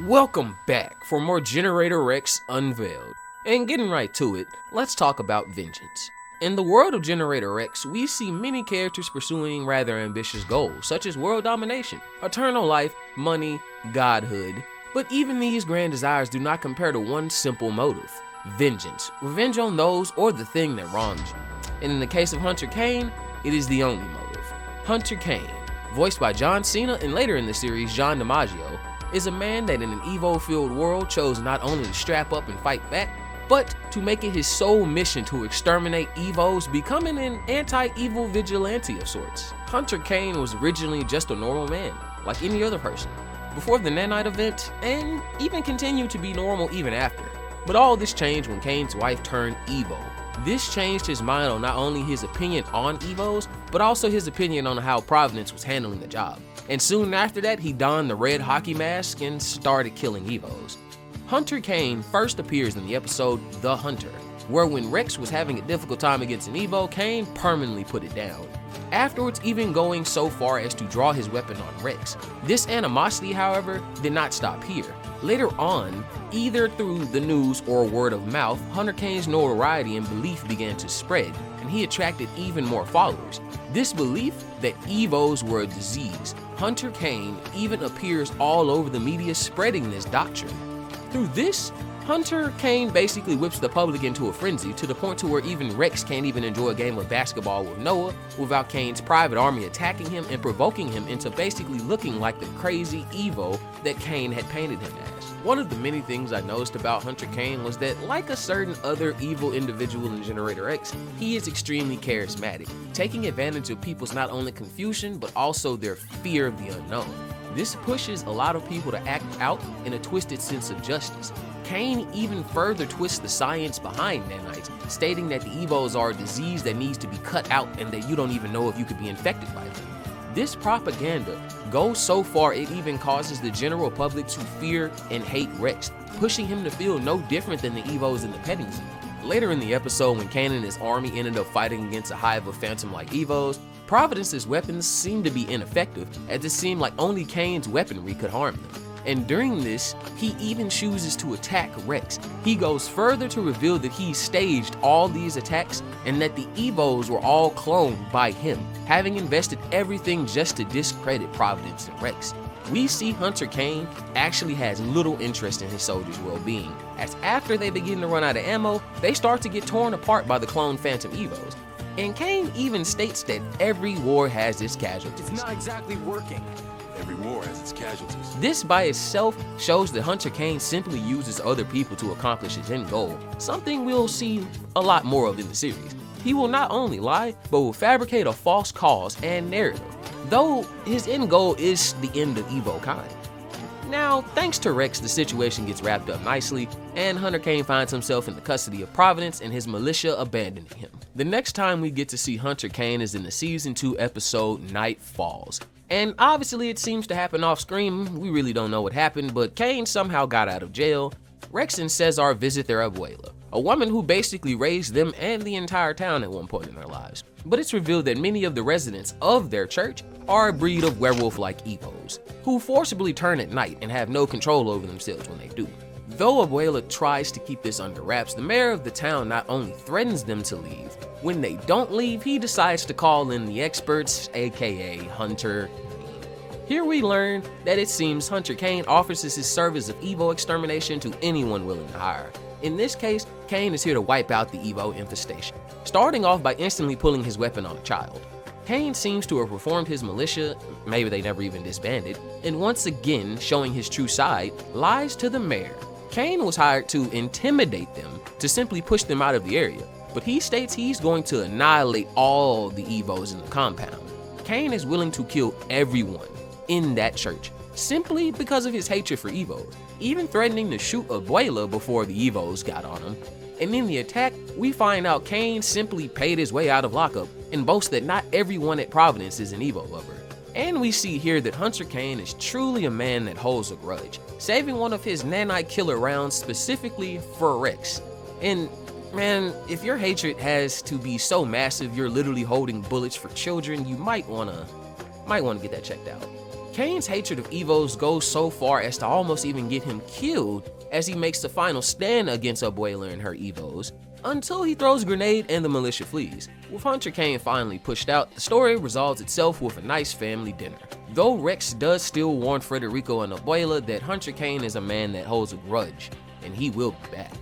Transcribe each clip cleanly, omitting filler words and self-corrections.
Welcome back for more Generator Rex Unveiled. And getting right to it, let's talk about vengeance. In the world of Generator Rex, we see many characters pursuing rather ambitious goals, such as world domination, eternal life, money, godhood. But even these grand desires do not compare to one simple motive: vengeance. Revenge on those or the thing that wronged you. And in the case of Hunter Cain, it is the only motive. Hunter Cain, voiced by John Cena and later in the series John DiMaggio, is a man that in an Evo-filled world chose not only to strap up and fight back, but to make it his sole mission to exterminate Evos, becoming an anti-evil vigilante of sorts. Hunter Cain was originally just a normal man, like any other person, before the nanite event, and even continued to be normal even after. But all this changed when Cain's wife turned Evo. This changed his mind on not only his opinion on Evos, but also his opinion on how Providence was handling the job. And soon after that, he donned the red hockey mask and started killing Evos. Hunter Cain first appears in the episode The Hunter, where when Rex was having a difficult time against an Evo, Cain permanently put it down. Afterwards, even going so far as to draw his weapon on Rex. This animosity, however, did not stop here. Later on, either through the news or word of mouth, Hunter Cain's notoriety and belief began to spread, and he attracted even more followers. This belief that Evos were a disease, Hunter Cain even appears all over the media spreading this doctrine. Through this, Hunter Cain basically whips the public into a frenzy to the point to where even Rex can't even enjoy a game of basketball with Noah without Cain's private army attacking him and provoking him into basically looking like the crazy Evo that Cain had painted him as. One of the many things I noticed about Hunter Cain was that, like a certain other evil individual in Generator X, he is extremely charismatic, taking advantage of people's not only confusion but also their fear of the unknown. This pushes a lot of people to act out in a twisted sense of justice. Cain even further twists the science behind nanites, stating that the Evos are a disease that needs to be cut out and that you don't even know if you could be infected by them. This propaganda goes so far it even causes the general public to fear and hate Rex, pushing him to feel no different than the Evos in the petting zoo. Later in the episode, when Cain and his army ended up fighting against a hive of phantom-like Evos, Providence's weapons seemed to be ineffective, as it seemed like only Cain's weaponry could harm them. And during this, he even chooses to attack Rex. He goes further to reveal that he staged all these attacks and that the Evos were all cloned by him, having invested everything just to discredit Providence and Rex. We see Hunter Cain actually has little interest in his soldiers' well-being, as after they begin to run out of ammo, they start to get torn apart by the cloned Phantom Evos. And Cain even states that every war has its casualties. It's not exactly working. Every war has its casualties. This by itself shows that Hunter Cain simply uses other people to accomplish his end goal, something we'll see a lot more of in the series. He will not only lie, but will fabricate a false cause and narrative, though his end goal is the end of Evo kind. Now, thanks to Rex, the situation gets wrapped up nicely, and Hunter Cain finds himself in the custody of Providence and his militia abandoning him. The next time we get to see Hunter Cain is in the Season 2 episode Night Falls. And obviously it seems to happen off screen. We really don't know what happened, but Cain somehow got out of jail. Rex and Cesar visit their abuela, a woman who basically raised them and the entire town at one point in their lives. But it's revealed that many of the residents of their church are a breed of werewolf-like Evos, who forcibly turn at night and have no control over themselves when they do. Though Abuela tries to keep this under wraps, the mayor of the town not only threatens them to leave, when they don't leave, he decides to call in the experts, aka Hunter. Here we learn that it seems Hunter Cain offers his service of Evo extermination to anyone willing to hire. In this case, Cain is here to wipe out the Evo infestation, starting off by instantly pulling his weapon on a child. Cain seems to have reformed his militia, maybe they never even disbanded, and once again, showing his true side, lies to the mayor. Cain was hired to intimidate them, to simply push them out of the area, but he states he's going to annihilate all the Evos in the compound. Cain is willing to kill everyone in that church, simply because of his hatred for Evos, even threatening to shoot Abuela before the Evos got on him. And in the attack, we find out Cain simply paid his way out of lockup and boasts that not everyone at Providence is an Evo lover. And we see here that Hunter Cain is truly a man that holds a grudge, saving one of his nanite killer rounds specifically for Rex. And man, if your hatred has to be so massive you're literally holding bullets for children, you might wanna get that checked out. Kane's hatred of Evos goes so far as to almost even get him killed as he makes the final stand against Abuela and her Evos, until he throws a grenade and the militia flees. With Hunter Kane finally pushed out, the story resolves itself with a nice family dinner. Though Rex does still warn Federico and Abuela that Hunter Kane is a man that holds a grudge, and he will be back.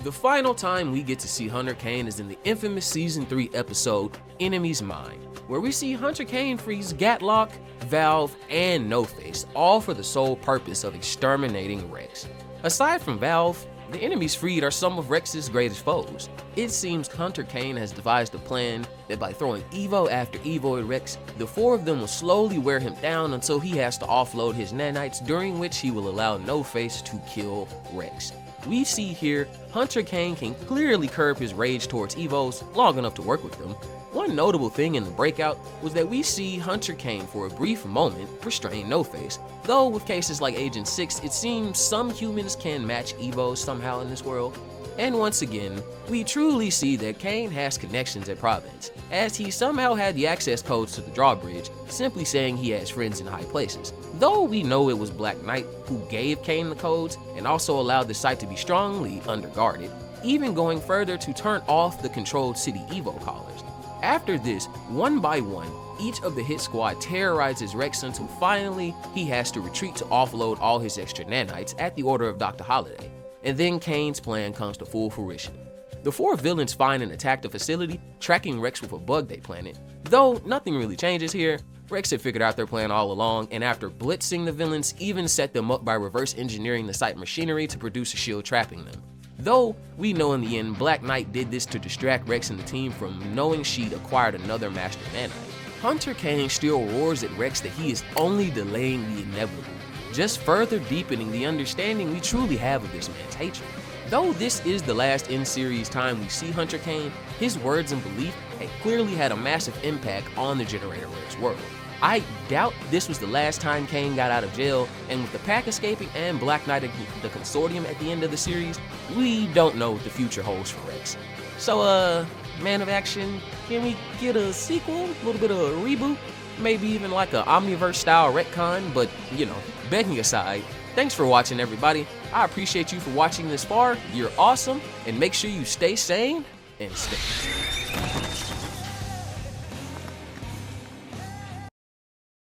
The final time we get to see Hunter Kane is in the infamous Season 3 episode, Enemy's Mind, where we see Hunter Kane freeze Gatlock, Valve, and No-Face, all for the sole purpose of exterminating Rex. Aside from Valve, the enemies freed are some of Rex's greatest foes. It seems Hunter Kane has devised a plan that by throwing Evo after Evo at Rex, the four of them will slowly wear him down until he has to offload his nanites, during which he will allow No-Face to kill Rex. We see here, Hunter Kane can clearly curb his rage towards Evos long enough to work with them. One notable thing in the breakout was that we see Hunter Kane for a brief moment restrain No-Face, though with cases like Agent 6, it seems some humans can match Evos somehow in this world. And once again, we truly see that Kane has connections at Providence, as he somehow had the access codes to the drawbridge, simply saying he has friends in high places. Though we know it was Black Knight who gave Kane the codes and also allowed the site to be strongly underguarded, even going further to turn off the controlled city Evo callers. After this, one by one, each of the hit squad terrorizes Rex until finally he has to retreat to offload all his extra nanites at the order of Dr. Holiday. And then Kane's plan comes to full fruition. The four villains find and attack the facility, tracking Rex with a bug they planted. Though nothing really changes here, Rex had figured out their plan all along, and after blitzing the villains, even set them up by reverse engineering the site machinery to produce a shield trapping them. Though we know in the end Black Knight did this to distract Rex and the team from knowing she'd acquired another master nanite. Hunter Kane still roars at Rex that he is only delaying the inevitable, just further deepening the understanding we truly have of this man's hatred. Though this is the last in-series time we see Hunter Kane, his words and belief had clearly had a massive impact on the Generator Rex world. I doubt this was the last time Kane got out of jail, and with the pack escaping and Black Knight the consortium at the end of the series, we don't know what the future holds for Rex. So man of action, can we get a sequel, a little bit of a reboot, maybe even like a Omniverse style retcon? But you know, begging aside, thanks for watching everybody. I appreciate you for watching this far, you're awesome, and make sure you stay sane and stay